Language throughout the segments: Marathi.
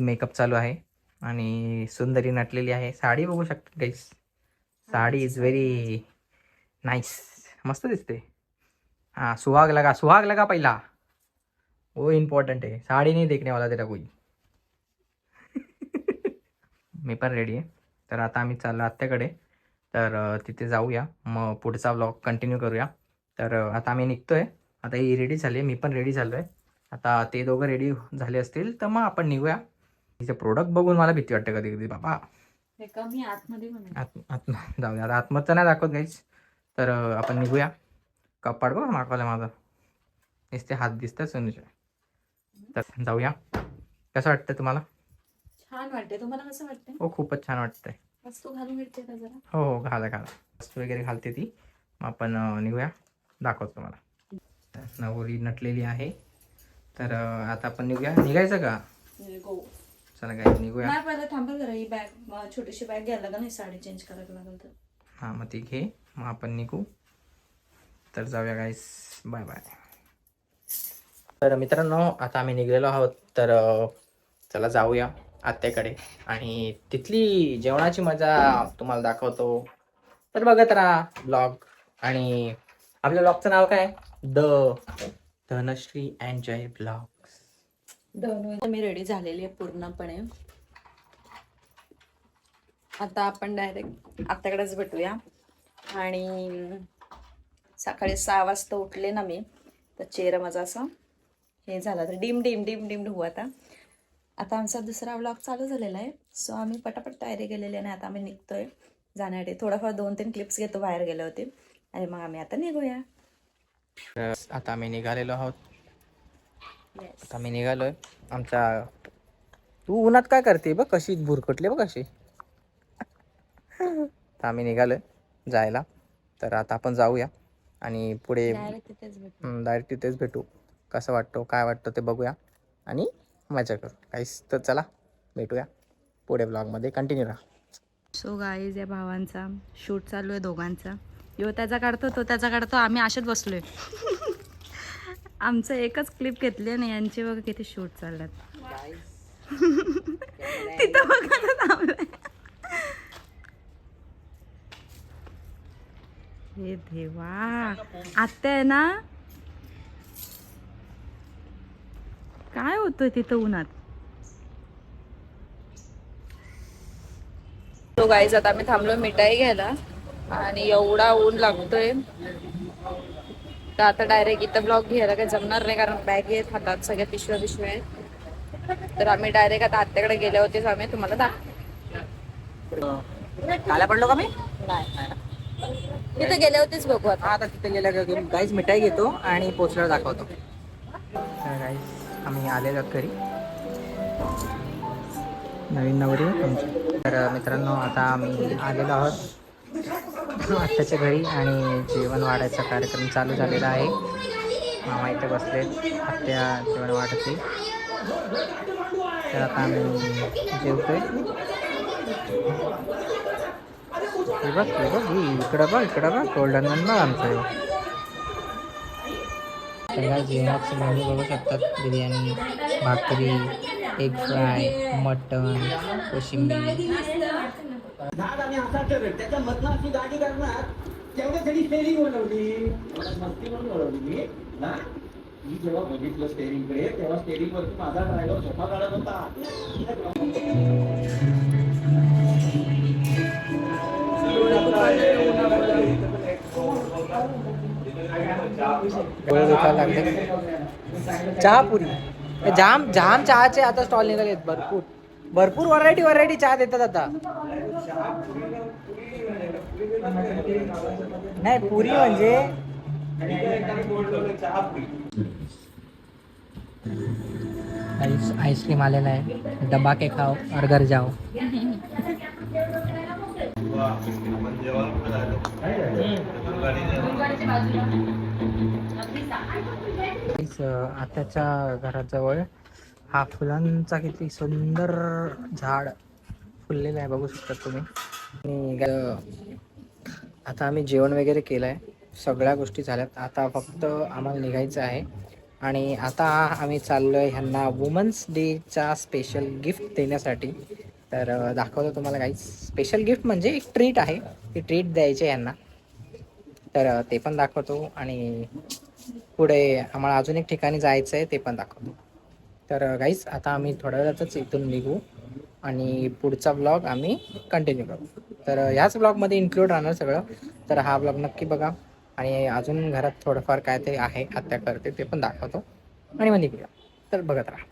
मेकअप चालू आहे आणि सुंदरी नटलेली आहे. साडी बघू शकता guys. Sari is very nice. मस्त दिसते. हाँ सुहाग लगा पहिला. वो इम्पॉर्टंट आहे. साडी नाही देखने वाला तेरा कोई. मी पण रेडी आहे. तर आता आम्ही चाललो आत्याकडे. तर तिथे जाऊया, मग पुढचा व्लॉग कंटिन्यू करूया. तर आता आम्ही निघतोय. आता ही रेडी झाली, मी पण रेडी झालो आहे. आता ते दोघं रेडी झाले असतील तर मग आपण निघूया. तिचे प्रोडक्ट बघून मला भीती वाटते कधी कधी बाबा. कमी आतमध्ये जाऊया आता. आतमधचं नाही दाखवत गाईच. तर आपण निघूया. कपाट बघ मागवलं माझं. नुसते हात दिसतात सोनूचे. तर जाऊया. कसं वाटतं तुम्हाला? छान वाटते. तुम्हाला कसं वाटतंय? हो खूपच छान वाटतंय. वस्तू घालून घेते का जरा? हो हो घाला वस्तू वगैरे घालते ती. मग आपण निघूया. दाखवतो तुम्हाला. नवरी नटलेली आहे. तर आता आपण निघायचं का? चला काय निघूया. नाही पहिलं थांबा जरा. ही बॅग छोटीशी बॅग घ्यायला लागेल नाही, साडी चेंज करायला लागेल तर. हां मग ती घे, मग आपण निघू. तर जाऊया गाईस. Bye bye. तर मित्रांनो आता आम्ही निघलेलो आहोत. तर चला जाऊया आत्याकडे आणि तिथली जेवणाची मजा तुम्हाला दाखवतो. तर बघत राहा ब्लॉग. आणि आपल्या ब्लॉगचं नाव काय? Dhanashree and Jay blogs. मी रेडी झालेली आहे पूर्णपणे. आता आपण डायरेक्ट आत्याकडेच भेटूया. आणि सकाळी 6 वाजता उठले ना मी, तर चेहरा माझा असं हे झाला, तर डिम डिम डिम डिम हो. आता आमचा दुसरा व्लॉग चालू झालेला आहे. सो आम्ही पटापट तयारी केलेली आहे आणि आता आम्ही निघतोय जाण्यासाठी. थोडाफार 2-3 क्लिप्स घेतो, बाहेर गेले होते आणि मग आम्ही आता निघूया. आता आम्ही निघालेलो आहोत. आता आम्ही निघालोय. आमच्या तू उन्हात काय करते बघ, कशी भुरकटली बघ कशी. तर आम्ही निघालोय जायला. तर आता आपण जाऊया आणि पुढे डायरेक्ट तिथेच भेटू. कसं वाटतो काय वाटतं ते बघूया आणि मजा करू काहीच. तर चला भेटूया पुढे ब्लॉगमध्ये. कंटिन्यू राहा. सो गाईज या भावांचा शूट चालू आहे दोघांचा. यो त्याचा काढतो, तो त्याचा काढतो, आम्ही अशाच बसलोय. आमचं एकच क्लिप घेतली आणि यांचे बघा किती शूट चालल्यात. तिथं बघा थांबलंय. हे देवा, आत्या आहे ना. काय होतंय तिथं उन्हात? तो गाईज आता आम्ही थांबलो मिठाई घ्यायला आणि एवढा ऊन लागतोय. तर आता डायरेक्ट इथं ब्लॉग घ्यायला काही जमणार नाही, कारण बॅग आहेत हातात, सगळ्या पिशव्या आहेत. तर आम्ही डायरेक्ट आता आत्याकडे गेले होतेच आम्ही तुम्हाला काला पडलो का मी? नाही, तिथे गेले होतेच बघू आता. आता तिथे गेल्या गाईज मिठाई घेतो आणि पोचल्यावर दाखवतो. तर गाईज आम्ही आलेलो घरी. नवीन नवरी आमची. तर मित्रांनो आता आम्ही आलेलो आहोत आत्याच्या घरी आणि जेवण वाढायचा कार्यक्रम चालू झालेला आहे. मामा इथे बसले, आत्या जेवण वाढते. तर आता आम्ही जेवतोय. हे बघ इकडं बघ गोल्डन वन बघ आमचं. सगळ्या जेवणाची मेनू बघू शकतात. बिर्याणी, भाकरी, एग फ्राय, मटन, कोशिंबीर. त्याच्यामधनं अशी गाडी करणार तेवढ्यासाठी स्टेरिंग बनवली. मस्ती म्हणून बनवली मी जेव्हा बघितलं स्टेरिंगकडे, तेव्हा स्टेरिंग वरती माझा ड्रायव्हर सोफा काढत होता. चहा पुरी जाम जाम चहाचे आता स्टॉल निघाले आहेत. भरपूर व्हरायटी चहा देतात आता. नाही पुरी म्हणजे आईस्क्रीम आलेला आहे. डब्बा के खाओ और घर जाओ. आत्याच्या घराजवळ हा फुलांचा किती सुंदर झाड फुललेलं आहे बघू शकता तुम्ही. आणि आता आम्ही जेवण वगैरे केलं आहे, सगळ्या गोष्टी झाल्यात. आता फक्त आम्हाला निघायचं आहे. आणि आता आम्ही चाललो आहे ह्यांना वुमन्स डेचा स्पेशल गिफ्ट देण्यासाठी. तर दाखवतो तुम्हाला काही स्पेशल गिफ्ट म्हणजे एक ट्रीट आहे, ती ट्रीट द्यायची आहे ह्यांना. तर ते पण दाखवतो आणि पुढे आम्हाला अजून एक ठिकाणी जायचं आहे ते पण दाखवतो. तर गाईज आता आम्ही थोड्या वेळातच इथून निघू आणि पुढचा ब्लॉग आम्ही कंटिन्यू करू. तर ह्याच ब्लॉगमध्ये इन्क्लूड राहणार सगळं. तर हा ब्लॉग नक्की बघा आणि अजून घरात थोडंफार काय ते आहे आत्या करते ते पण दाखवतो आणि मग निघूया. तर बघत राहा.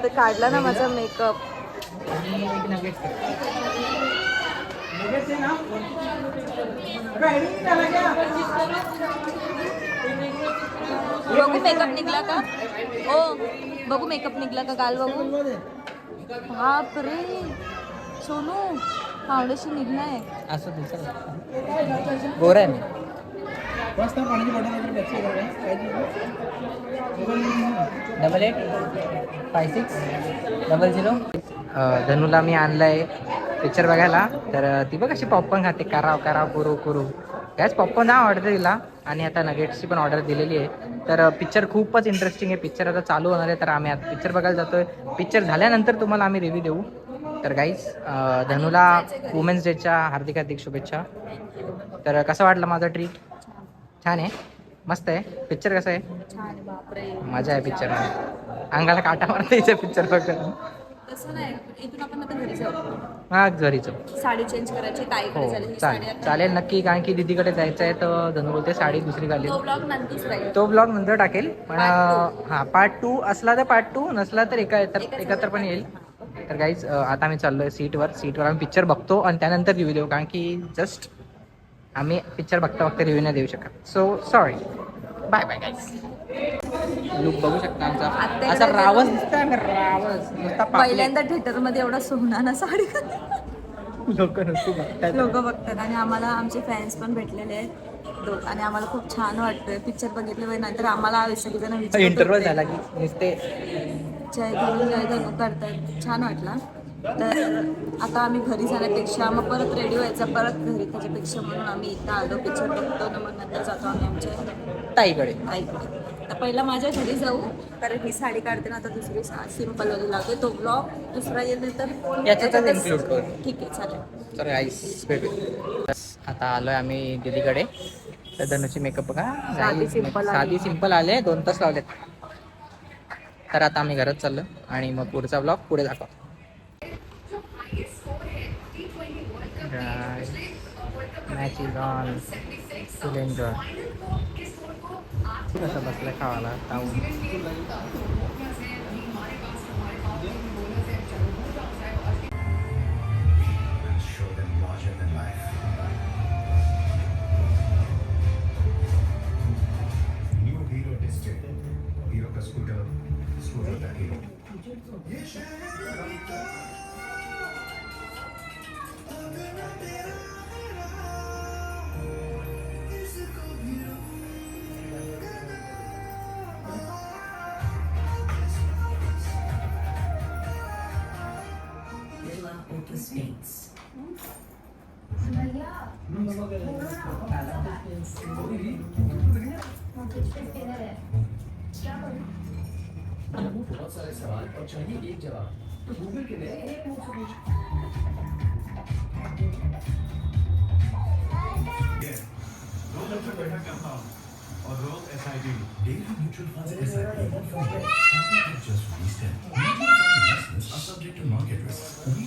ते काढला ना माझा मेकअप. बघू मेकअप निघला का? ओ बघू मेकअप निघला का? गाल बघू. बाप रे सोनू फाउंडेशन निघलाय. असं दुसरं गोरा आहे मी. डबल 85600. धनूला मी आणलंय पिक्चर बघायला. तर ती बघ अशी पॉपकॉर्न खाते, कराव कराव कुरू कुरू. गॅस पॉपकॉर्न हा ऑर्डर दिला आणि आता नगेट्सची पण ऑर्डर दिलेली आहे. तर पिक्चर खूपच इंटरेस्टिंग आहे. पिक्चर आता चालू होणार आहे तर आम्ही आता पिक्चर बघायला जातोय. पिक्चर झाल्यानंतर तुम्हाला आम्ही रिव्ह्यू देऊ. तर गाईज धनूला वुमेन्स डेच्या हार्दिक हार्दिक शुभेच्छा. तर कसं वाटलं माझा ट्रीट? छान आहे, मस्त आहे. पिक्चर कसं आहे? मजा आहे पिक्चर. अंगाला काटा मारता यायचा पिक्चर बघ. तसं नाही, इथून आपण आता घरी जाऊ. हा घरी जाऊ. साडी चेंज करायची, ताईकडे हो झाली चालेल चालेल नक्की. कारण की दीदीकडे जायचं आहे तर धनू बोलते साडी दुसरी घालेल. तो ब्लॉग नंतर राहील. तो ब्लॉग नंतर टाकेल. पण हां पार्ट 2 असला तर पार्ट 2, नसला तर एकत्र पण येईल. तर गाईज आता आम्ही चाललोय सीटवर आम्ही पिक्चर बघतो आणि त्यानंतर रिव्ह्यू देऊ. कारण की जस्ट आम्ही पिक्चर बघता रिव्ह्यू नाही देऊ शकत. So sorry. Bye bye guys. Look बघू शकता आमचा. असा रावस दिसतोय ना, रावस नुसता पहिल्यांदा थिएटर मध्ये एवढा सोहना साडी लोक बघतात आणि आम्हाला आमचे फॅन्स पण भेटलेले आहेत आणि आम्हाला खूप छान वाटतंय. पिक्चर बघितल्यावर नंतर आम्हाला सगळेजण इंटरव्ह्यू झाला की नुसते जय धनु करतात. छान वाटला. तर आता आम्ही घरी जाण्यापेक्षा मग परत रेडी व्हायचा परत घरी, त्याच्यापेक्षा म्हणून आम्ही इथं आलो पिक्चर बघतो ना, मग नंतर जातो आम्ही आमच्या ताईकडे. तर पहिला माझ्या घरी जाऊ कारण ही साडी काढते ना, आता दुसरी सिंपल वाली लावते. तो ब्लॉग दुसरा येईल तर याच्यातच इन्क्लूड करू. ठीक आहे चालेल. तर गाईस भेटू. आता आलोय आम्ही दीदीकडे. तर धनुची मेकअप बघा, साधी सिंपल आले. 2 तास लावलेत. तर आता आम्ही घरात चाललो आणि मग पुढचा ब्लॉग पुढे दाखव. Match is on. Full enjoy. कसं बसलं खावाला ताऊ. हीरो का स्कूटर का हीरो. Villa Opus Beats. बहुत सारे सवाल और चाहिए एक जवाब तो गूगल के लिए एक मुफ्त पूछ रोज अपना बैठक करता हूँ और रोज SIP Daily mutual funds SIP often get just wasted. Mutual fund investments are subject to market risks. We